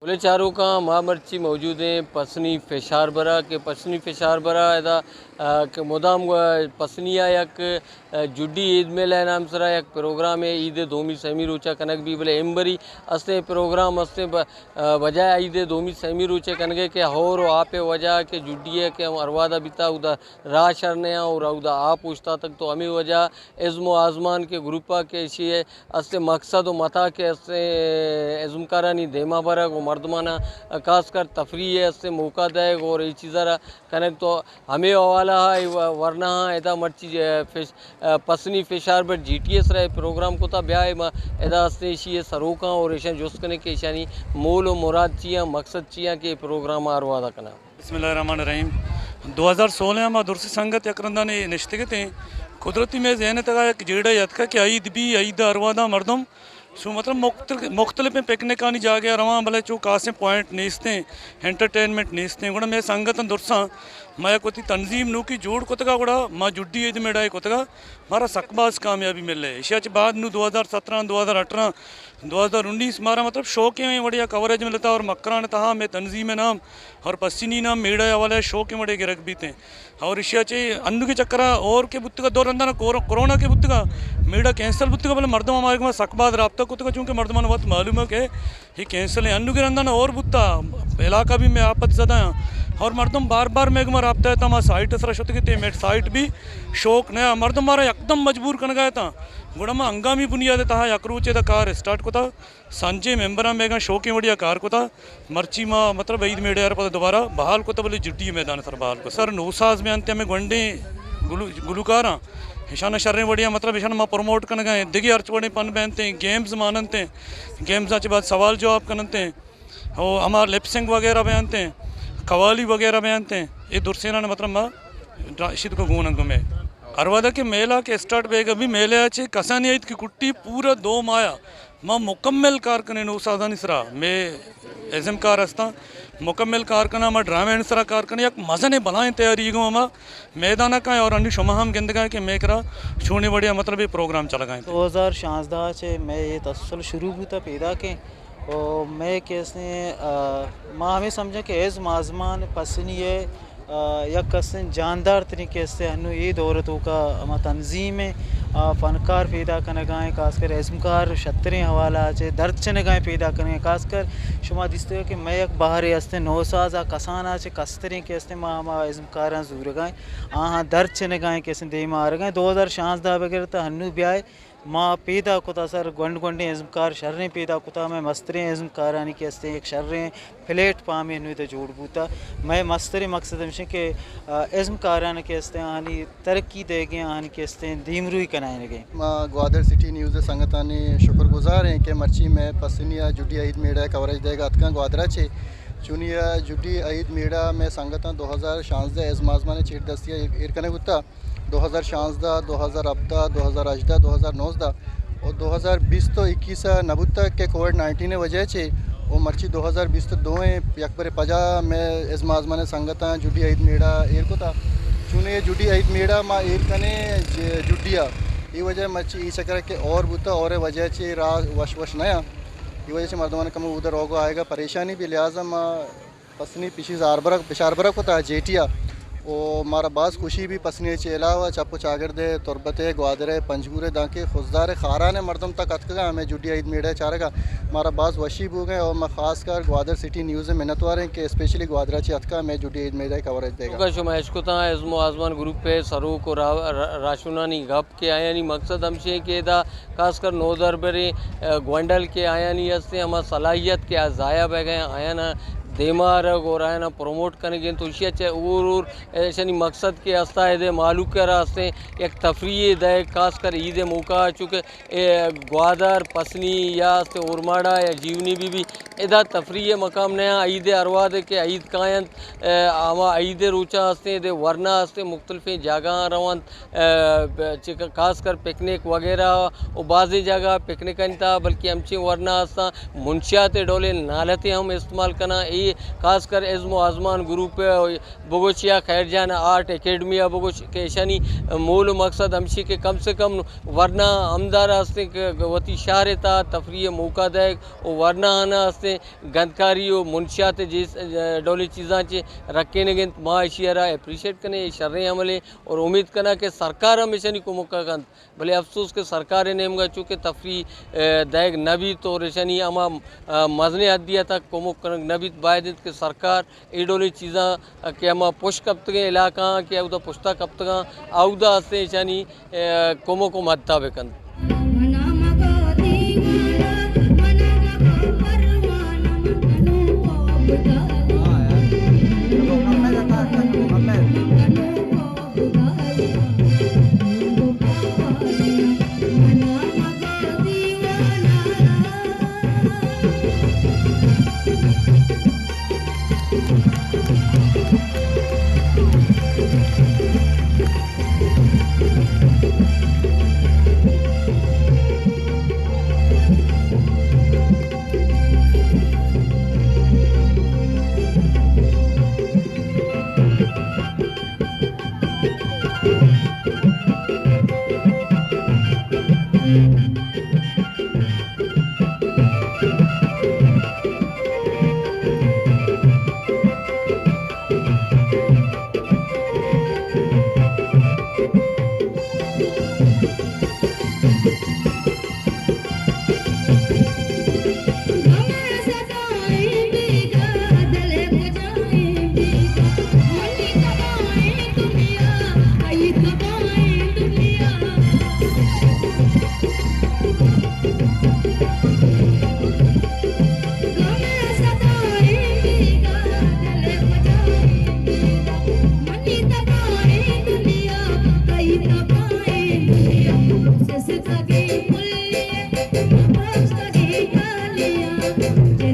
बोले चारों का माँ मर्ची मौजूद हैं पसनी फेशार बरा के पसनी फेशार बरा एदा के मुदाम पसनिया यक जुड्डी ईद में ले नाम सरा एक प्रोग्राम है ईद दोमी समी रोचा कनक भी बोले एम्बरी अस्ते प्रोग्राम अस्ते बजाय ईद दोमी समी रोचे कनगे के होर आपे वजह के जुड्डी है के हम अरवादा बिता उदा राह शरने और उदा आप पूछता तक तो हमें वजह इज़्मो आज़मान के ग्रुपा के इसी है अस्ते मकसद व मता के अस्ते इज़्मकारानी देमा बरक व मर्दमाना खासकर तफरी है अस्ते मौका देग और ये चीज़ा कनक तो हमें वाला है वरना एदा मर्ची पसनी फेशार बट GTS रहे प्रोग्राम को था ब्याह एदा अस्ते इसी सरोका और ऐसा जोस्कने के ईशानी मोल व मुराद चिया मकसद चिया के प्रोग्राम आरवादा कना बिस्मिल्लाहिर्रहमानिर्रहीम 2016 में दुर्सी संगत यकरंदा ने निश्चित हैं कुदरती में जहन तक जेड़ा यद कि ईद भी ईद अरवादा मरदम सो मतलब मुख्तलिफ पिकनिक आनी जा गया रवा भले चो कासे पॉइंट नीसते एंटरटेनमेंट नीसते गुड़ा मैं संगत दुर्सा मैं कोती तंजीम नू की जोड़ कोतगा गुड़ा माँ जुड्डी ईद मेडाई कोतगा मारा सकबाज कामयाबी मिल रहे एशिया बाद नू 2017 2018 2019 मारा मतलब शौक में बढ़िया कवरेज मिलता और मकरान तहा में तंजीम नाम और पसीनी नाम मेड़ा वाले शौक में बड़े गिरक भी थे और एशिया अन्नु के चक्करा और के बुत्तगा दौर अंदा कोरोना के बुत्तगा मेड़ा कैंसल बुत्तगा बोले मर्दम हमारे को सकबाद रबता कुत्तगा चूँकि मर्दमान वक्त मालूम है कि ये कैंसल है अन्नु के रंदा और बुत्ता इलाका भी मैं आपत ज़्यादा और मर्दम बार बार मेघमा रबता है था साइट असरा शुद्ध की मेट साइट भी शौक नया मर्दम मारा एकदम मजबूर कर गया था गुड़मा हंगामी बुनियाद तहा यकरूचे द कार स्टार्ट को था संजय मेंबरा मेगा शो के बढ़िया कार को था मर्ची माँ मतलब ईद मेडे यार पता दोबारा बहाल को था बोले जुट्टी मैदान सर बहाल को सर नौसाज में अंत में गंडे गुलूकार हिशाना शर्रे बढ़िया मतलब हिशाना माँ प्रमोट कर गए दिगे अर्च बड़े पन पहनते हैं गेम्स मानते हैं गेम्स के बाद सवाल जवाब करते हैं और हमारे लिपसिंग वगैरह बयानते हैं कवाली वगैरह बयानते हैं ये दुर्सेना ने मतलब माँ राशिद को गुण अंग में अरवादा के मेला के स्टार्ट बेग अभी मेले अच्छे कसानी ईद की कुट्टी पूरा 2 माया माँ मुकम्मल कारकने नौसादा निसरा मैं एजम कार हस्ता मुकम्मल कारकना माँ ड्रामे निसरा कारकने एक मज़ा ने बनाए तैयारी गो माँ मैदाना का और अन्य शुमाहम गेंद का कि मैं करा छूने बढ़िया मतलब ये प्रोग्राम चला गए 2016 से मैं ये तसल शुरू हुआ पैदा के और मैं कैसे माँ हमें समझा कि एज़ माजमान पसनी है या कसन जानदार तरीके से हनु ईद औरतों का हम तंजीम फ़नकार पैदा करने गाएँ खासकर एज़मकार शतरें हवाला चे दर्द चने गाएँ पैदा करें खासकर शुमा दिसते हो कि मैं एक बाहर हस्ते नौसाजा कसाना चे कस्तरें के हस्ते माँ हम एज़मकार जूर गाएँ हाँ दर्द चने गाएँ कैसे दे मार गए 2016 वगैरह तो हनु ब्याह माँ पैदा कोता सर गंड गंडे एज़मकार शर्रें पैदा कोता मैं मस्तरें एज़मकार आनी के हस्ते एक शर्रें फ्लेट पामे नुई तो जोड़ बूता मैं मस्तरे मकसद हमसे के एज़मकार आने के हस्ते आनी तरक्की दे गए आने के हस्ते दीमरुई कनाए गए माँ ग्वादर सिटी न्यूज़ संगतानी शुक्रगुजार हैं कि मर्ची में पसनिया जुडी ईद मेड़ा कवरेज देगा अतका ग्वादरा छे चुनिया जुडी ईद मेड़ा में संगता 2016 एज़माज़माने चीट दस्तिया इरकने गुत्ता 2016 2017 2018 2019 और 2020 तो 21 नबुत्ता के कोविड-19 वजह से वो मर्ची 2020 तो 2 यकबर पजा में एज़माज़माने संगता जुडी ईद मेड़ा एर को था चुने जुडी ईद मेड़ा माँ एर कने जुडिया ये वजह मर्ची ई चक्कर के और बुता और वजह से रा वश नया ये वजह से मर्दमान कम उधर रोगो आएगा परेशानी भी लिहाजा माँ पसनी पिछी पिशारबरा को था जेटिया और मारा बास खुशी भी पसनी के अलावा चापो चागर दे तुरबते ग्वादरे पंजगुरे दाके खुशदार खारा ने मर्दम तक अतका हमें जुडिया ईद मेड़ा चारेगा मारा बास वशीब हो गए और मैं खास कर ग्वादर सिटी न्यूज़ में मिन्नतवार हैं कि स्पेशली ग्वादरा ची अतका मैं जुडिया ईद मेड़ा कवरेज देगा शुमाइश को था इज़्मो आज़मान ग्रुप पे सरू को राशुनानी गप के आया नहीं मकसद हमसे के दा खासकर नौदर बरे ग्वंडल के आया नहीं हंसते हम सलाहियत के ज़ाया बह गए आया ना देमारग और आया ना प्रमोट करने के तो इसी चे और ऐसे नहीं मकसद के हस्ता है दे मालूम के रास्ते एक तफरी दे खासकर ईद मौका चूँकि ग्वादर पसनी या हस्ते उर्माड़ा या जीवनी भी इधर तफरी मकाम नया ईद अरवाद के ईद कायन आमा ईद रोचा हस्ते दे वरना हस्ते मुख्तलिफ जगह रवान खासकर पिकनिक वगैरह और बाज़ी जगह पिकनिक था बल्कि हमचे वरना हस्ता मुंशियात डोले नालते हम इस्तेमाल करना ये चाहिए। खासकर एज़्म आज़मान ग्रुप बगोचिया खैरजान आर्ट एकेडमी बगोच के शनी मूल मकसद हमशी के कम से कम वरना आमदार हस्ते वती शहर था तफरी मौका दायक और वरना आना हस्ते गंदकारी और मुनशियात जिस डोली चीज़ा चे रखे ने गंत माँ इशियारा अप्रिशिएट करने शर्रे हमले और उम्मीद करना कि सरकार हमेशा नहीं को मौका गंत भले अफसोस के सरकार ने हमगा चूँकि तफरी दायक नबी तो रेशनी अमा मजने हदिया तक कोमो नबी बायद के सरकार एडोली चीज़ा के अमा पुश कब तक इलाका के उदा पुश्ता कब तक आउदा हस्ते शनी कोमो को मद्दा बेकंद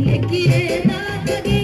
Thank you.